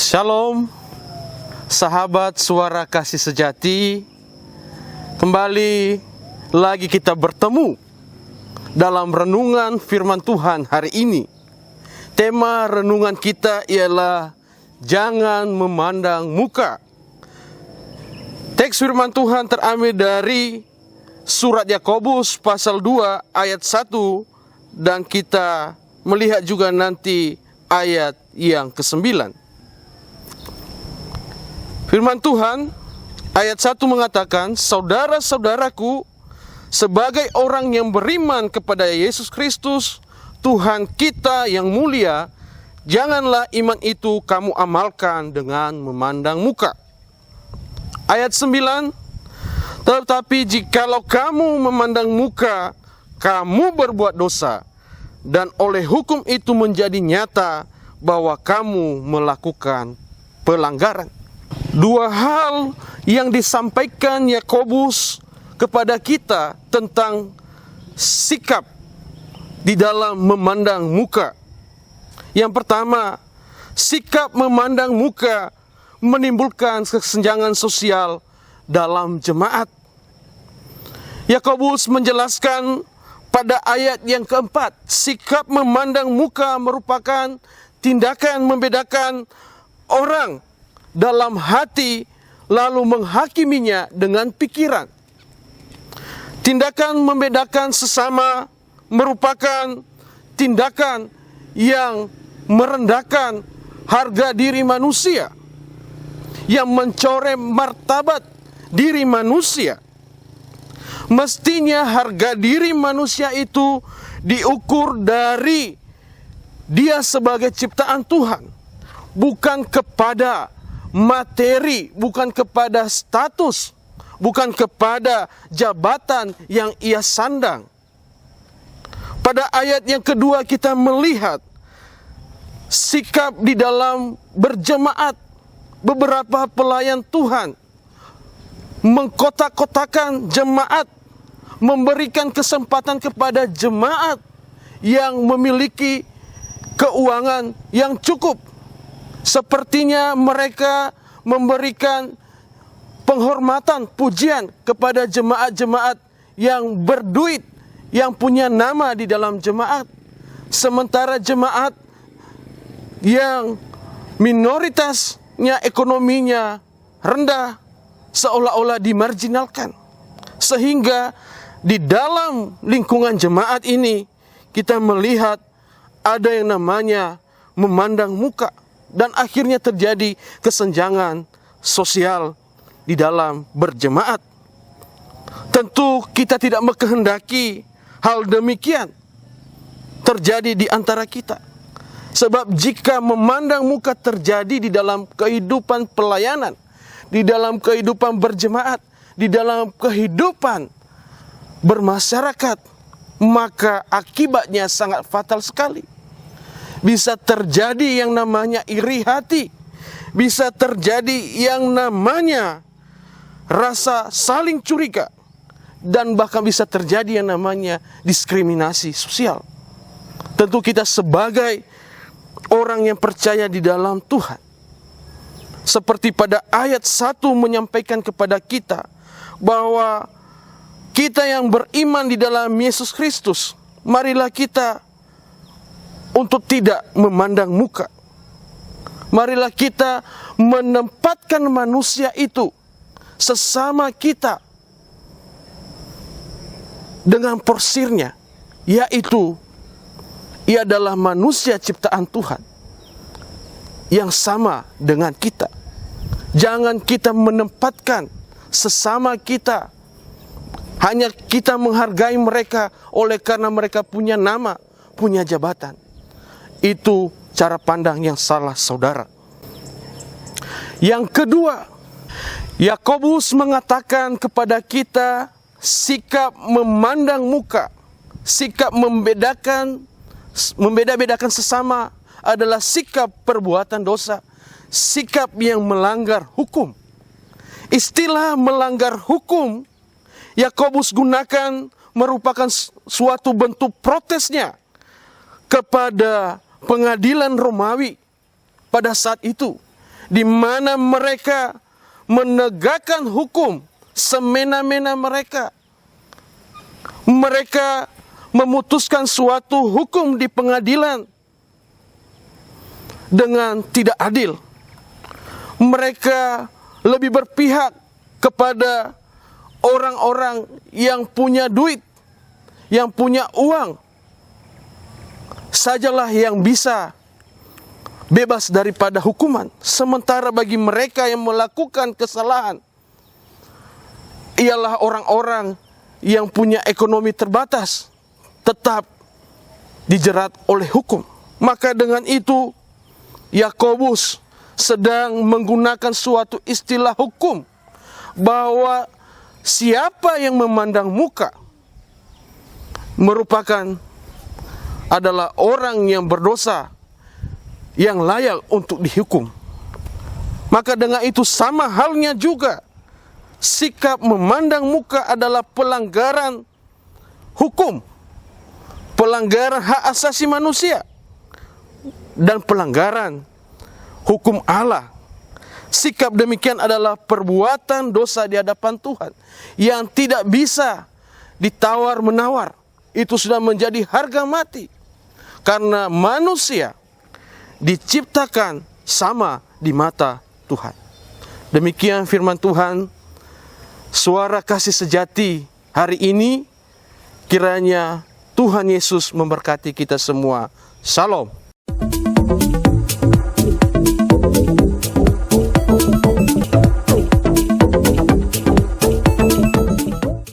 Shalom, sahabat suara kasih sejati. Kembali lagi kita bertemu dalam renungan firman Tuhan hari ini. Tema renungan kita ialah jangan memandang muka. Teks firman Tuhan terambil dari surat Yakobus pasal 2 ayat 1, dan kita melihat juga nanti ayat yang ke-9. Firman Tuhan ayat 1 mengatakan, saudara-saudaraku, sebagai orang yang beriman kepada Yesus Kristus, Tuhan kita yang mulia, janganlah iman itu kamu amalkan dengan memandang muka. Ayat 9, tetapi jikalau kamu memandang muka, kamu berbuat dosa, dan oleh hukum itu menjadi nyata bahwa kamu melakukan pelanggaran. Dua hal yang disampaikan Yakobus kepada kita tentang sikap di dalam memandang muka. Yang pertama, sikap memandang muka menimbulkan kesenjangan sosial dalam jemaat. Yakobus menjelaskan pada ayat yang keempat, sikap memandang muka merupakan tindakan membedakan orang dalam hati, lalu menghakiminya dengan pikiran. Tindakan membedakan sesama merupakan tindakan yang merendahkan harga diri manusia, yang mencoreng martabat diri manusia. Mestinya harga diri manusia itu diukur dari dia sebagai ciptaan Tuhan, bukan kepada materi, bukan kepada status, bukan kepada jabatan yang ia sandang. Pada ayat yang kedua kita melihat sikap di dalam berjemaat. Beberapa pelayan Tuhan mengkotak-kotakan jemaat, memberikan kesempatan kepada jemaat yang memiliki keuangan yang cukup. Sepertinya mereka memberikan penghormatan, pujian kepada jemaat-jemaat yang berduit, yang punya nama di dalam jemaat. Sementara jemaat yang minoritasnya ekonominya rendah seolah-olah dimarginalkan. Sehingga di dalam lingkungan jemaat ini kita melihat ada yang namanya memandang muka. Dan akhirnya terjadi kesenjangan sosial di dalam berjemaat. Tentu kita tidak mengkehendaki hal demikian terjadi di antara kita. Sebab jika memandang muka terjadi di dalam kehidupan pelayanan, di dalam kehidupan berjemaat, di dalam kehidupan bermasyarakat, maka akibatnya sangat fatal sekali. Bisa terjadi yang namanya iri hati, bisa terjadi yang namanya rasa saling curiga, dan bahkan bisa terjadi yang namanya diskriminasi sosial. Tentu kita sebagai orang yang percaya di dalam Tuhan, seperti pada ayat 1 menyampaikan kepada kita bahwa kita yang beriman di dalam Yesus Kristus, marilah kita untuk tidak memandang muka. Marilah kita menempatkan manusia itu, sesama kita, dengan porsirnya, yaitu ia adalah manusia ciptaan Tuhan yang sama dengan kita. Jangan kita menempatkan sesama kita, hanya kita menghargai mereka oleh karena mereka punya nama, punya jabatan. Itu cara pandang yang salah, saudara. Yang kedua, Yakobus mengatakan kepada kita, sikap memandang muka, sikap membeda-bedakan sesama adalah sikap perbuatan dosa, sikap yang melanggar hukum. Istilah melanggar hukum Yakobus gunakan merupakan suatu bentuk protesnya kepada pengadilan Romawi pada saat itu, di mana mereka menegakkan hukum semena-mena mereka. Mereka memutuskan suatu hukum di pengadilan dengan tidak adil. Mereka lebih berpihak kepada orang-orang yang punya duit, yang punya uang, sajalah yang bisa bebas daripada hukuman. Sementara bagi mereka yang melakukan kesalahan, ialah orang-orang yang punya ekonomi terbatas, tetap dijerat oleh hukum. Maka dengan itu, Yakobus sedang menggunakan suatu istilah hukum, bahwa siapa yang memandang muka merupakan adalah orang yang berdosa, yang layak untuk dihukum. Maka dengan itu sama halnya juga, sikap memandang muka adalah pelanggaran hukum, pelanggaran hak asasi manusia, dan pelanggaran hukum Allah. Sikap demikian adalah perbuatan dosa di hadapan Tuhan yang tidak bisa ditawar-menawar. Itu sudah menjadi harga mati, karena manusia diciptakan sama di mata Tuhan. Demikian firman Tuhan, suara kasih sejati hari ini. Kiranya Tuhan Yesus memberkati kita semua. Shalom.